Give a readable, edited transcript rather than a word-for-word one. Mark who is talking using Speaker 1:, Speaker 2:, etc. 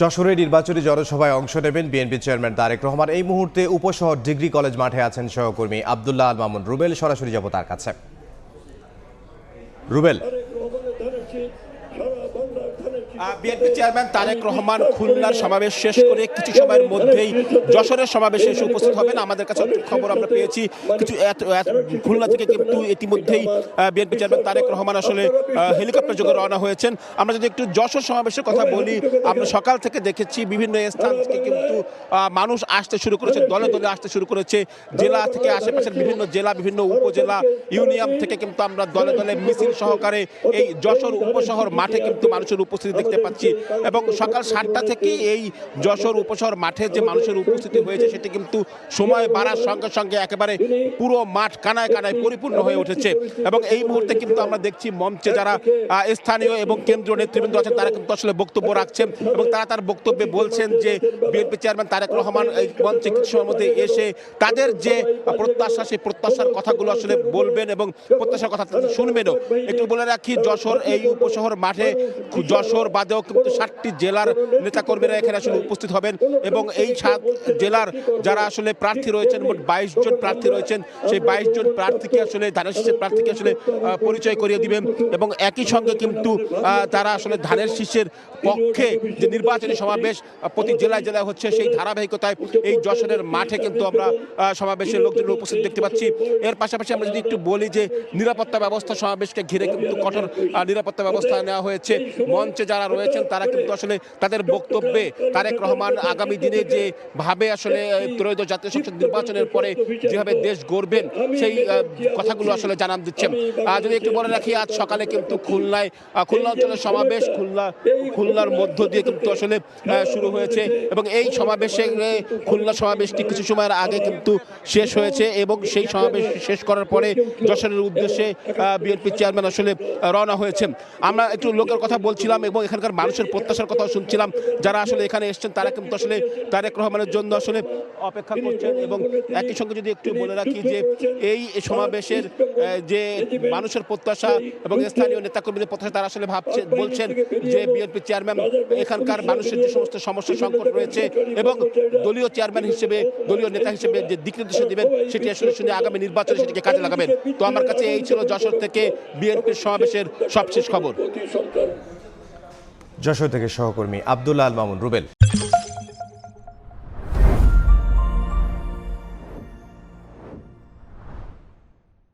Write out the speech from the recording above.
Speaker 1: যশোরে নির্বাচনী জনসভায় অংশ নেবেন বিএনপি চেয়ারম্যান তারেক রহমান। এই মুহূর্তে উপশহর ডিগ্রি কলেজ মাঠে আছেন সহকর্মী আব্দুল্লাহ আল মামুন রুবেল। সরাসরি যাব তার কাছে। রুবেল,
Speaker 2: বিএনপি চেয়ারম্যান তারেক রহমান খুলনার সমাবেশ শেষ করে কিছু সময়ের মধ্যেই যশোরের সমাবেশে এসে উপস্থিত হবেন। আমাদের কাছে খবর আমরা পেয়েছি কিছু খুলনা থেকে কিন্তু ইতিমধ্যেই বিএনপি চেয়ারম্যান তারেক রহমান আসলে হেলিকপ্টার যোগে রওনা হয়েছেন। আমরা যদি একটু যশোর সমাবেশের কথা বলি, আমরা সকাল থেকে দেখেছি বিভিন্ন স্থান থেকে কিন্তু মানুষ আসতে শুরু করেছে, দলে দলে আসতে শুরু করেছে। জেলা থেকে আশেপাশের বিভিন্ন জেলা, বিভিন্ন উপজেলা, ইউনিয়ন থেকে কিন্তু আমরা দলে দলে মিছিল সহকারে এই যশোর উপশহর মাঠে কিন্তু মানুষের উপস্থিতি দেখতে পাচ্ছি। এবং সকাল 7টা থেকে এই যশোর উপশহর মাঠে যে মানুষের উপস্থিতি হয়েছে সেটি কিন্তু সময় বাড়ার সঙ্গে সঙ্গে একেবারে পুরো মাঠ কানায় কানায় পরিপূর্ণ হয়ে উঠেছে। এবং এই মুহূর্তে কিন্তু আমরা দেখছি মঞ্চে যারা স্থানীয় এবং কেন্দ্রীয় নেতৃবৃন্দ আছেন তারা কিন্তু আসলে বক্তব্য রাখছেন এবং তারা তার বক্তব্যে বলছেন যে বিএনপি চেয়ারম্যান তারেক রহমান এই মঞ্চে কিছু সময়ের মধ্যে এসে তাদের যে প্রত্যাশা সেই প্রত্যাশার কথাগুলো আসলে বলবেন এবং প্রত্যাশার কথা শুনবেনও। একটু বলে রাখি, যশোর এই উপশহর মাঠে যশোর বাদেও কিন্তু 7টি জেলার নেতাকর্মীরা এখানে আসলে উপস্থিত হবেন এবং এই 7 জেলার যারা আসলে প্রার্থী রয়েছেন, মোট 22 জন প্রার্থী রয়েছেন, সেই 22 জন প্রার্থীকে আসলে ধানের শীষের প্রার্থীকে আসলে পরিচয় করিয়ে দিবেন এবং একই সঙ্গে কিন্তু তারা আসলে ধানের শীষের পক্ষে যে নির্বাচনী সমাবেশ প্রতি জেলায় জেলায় হচ্ছে সেই ধারাবাহিকতায় এই যশোরের মাঠে কিন্তু আমরা সমাবেশের লোকজন উপস্থিত দেখতে পাচ্ছি। এর পাশাপাশি আমরা যদি একটু বলি যে নিরাপত্তা ব্যবস্থা, সমাবেশকে ঘিরে কিন্তু কঠোর নিরাপত্তা ব্যবস্থা নেওয়া হয়েছে। মঞ্চে যারা রয়েছেন তারা কিন্তু আসলে তাদের বক্তব্যে তারেক রহমান আগামী দিনে যে ভাবে আসলে ত্রয়োদশ জাতীয় সংসদ নির্বাচনের পরে যেভাবে দেশ গড়বেন সেই কথাগুলো আসলে জানান দিচ্ছেন। যদি একটু বলে রাখি, আজ সকালে কিন্তু খুলনা অঞ্চলের সমাবেশ খুলনার মধ্য দিয়ে কিন্তু আসলে শুরু হয়েছে এবং এই সমাবেশে খুলনা সমাবেশটি কিছু সময়ের আগে কিন্তু শেষ হয়েছে এবং সেই সমাবেশ শেষ করার পরে যশোরের উদ্দেশ্যে বিএনপি চেয়ারম্যান আসলে রওনা হয়েছেন। আমরা একটু লোকের কথা বলছিলাম এবং এখানকার মানুষের প্রত্যাশার কথাও শুনছিলাম। যারা আসলে এখানে এসছেন তারা কিন্তু আসলে তারেক রহমানের জন্য আসলে অপেক্ষা করছেন এবং একই সঙ্গে যদি একটু বলে রাখি যে এই সমাবেশের যে মানুষের প্রত্যাশা এবং স্থানীয় নেতাকর্মীদের প্রত্যাশা, তারা আসলে বলছেন যে বিএনপি চেয়ারম্যান এখানকার মানুষের যে সমস্ত সমস্যা সংকট রয়েছে এবং দলীয় চেয়ারম্যান হিসেবে, দলীয় নেতা হিসেবে যে দিক নির্দেশনা দেবেন সেটি আসলে শুনে আগামী নির্বাচনে সেটিকে কাজে লাগাবেন। তো আমার কাছে এই ছিল যশোর থেকে বিএনপির সমাবেশের সবশেষ খবর।
Speaker 1: যশোর থেকে সহকর্মী আব্দুল্লাহ আল মামুন রুবেল।